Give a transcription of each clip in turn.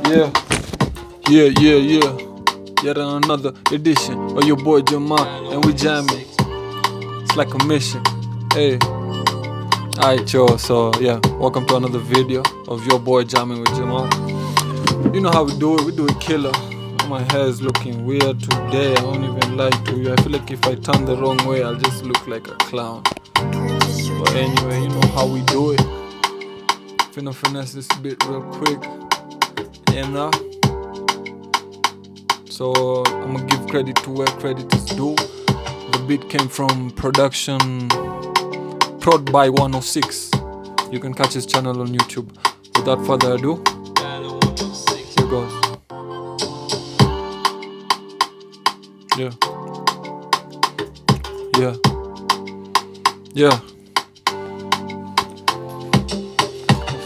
Yeah. Yet another edition of your boy Jamal, and we jamming. It's like a mission. Hey. Alright, y'all. So yeah, welcome to another video of your boy jamming with Jamal. You know how we do it. We do it killer. My hair is looking weird today. I won't even lie to you. I feel like if I turn the wrong way, I'll just look like a clown. But anyway, you know how we do it. Finna finesse this bit real quick. You know. So I'm gonna give credit to where credit is due. The beat came from production Prod by 106. You can catch his channel on YouTube. Without further ado, here goes. Yeah.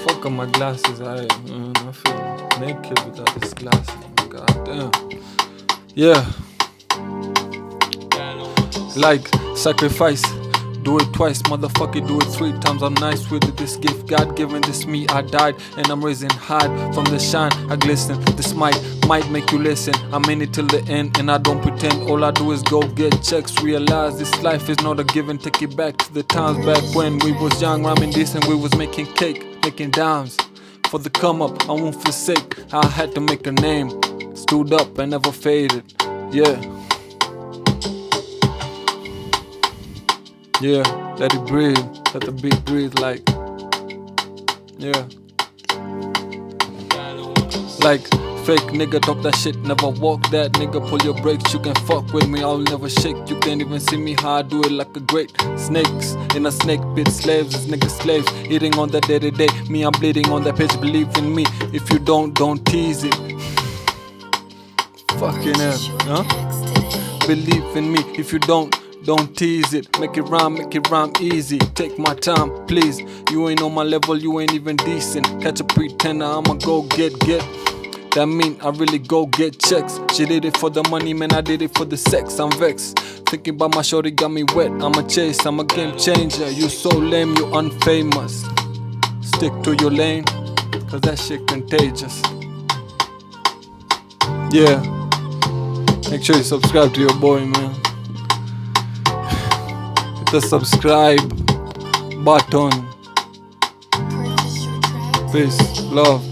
Fuck on my glasses. I feel naked without these glasses. God damn. Yeah. Like sacrifice. Do it twice, motherfucker, do it 3 times. I'm nice with it, this gift God given, this me, I died. And I'm raising high from the shine, I glisten. This might make you listen. I'm in it till the end and I don't pretend. All I do is go get checks. Realize this life is not a given. Take it back to the times back when we was young, rhyming decent. We was making cake, making dimes. For the come up, I won't forsake. I had to make a name. Stood up and never faded. Yeah, let it breathe, let the beat breathe like, like fake nigga talk that shit, never walk that nigga, pull your brakes, you can fuck with me, I'll never shake, you can't even see me how I do it like a great. Snakes in a snake pit, slaves, this nigga slaves, eating on that day to day, me I'm bleeding on that page, believe in me, if you don't tease it. Fucking hell, huh? Believe in me, if you don't tease it, make it rhyme easy. Take my time, please. You ain't on my level, you ain't even decent. Catch a pretender, I'ma go get. That mean I really go get checks. She did it for the money, man, I did it for the sex. I'm vexed, thinking about my shorty got me wet. I'm a chase, I'm a game changer. You so lame, you unfamous. Stick to your lane, cause that shit contagious. Yeah, make sure you subscribe to your boy, man. The subscribe button. Peace, love.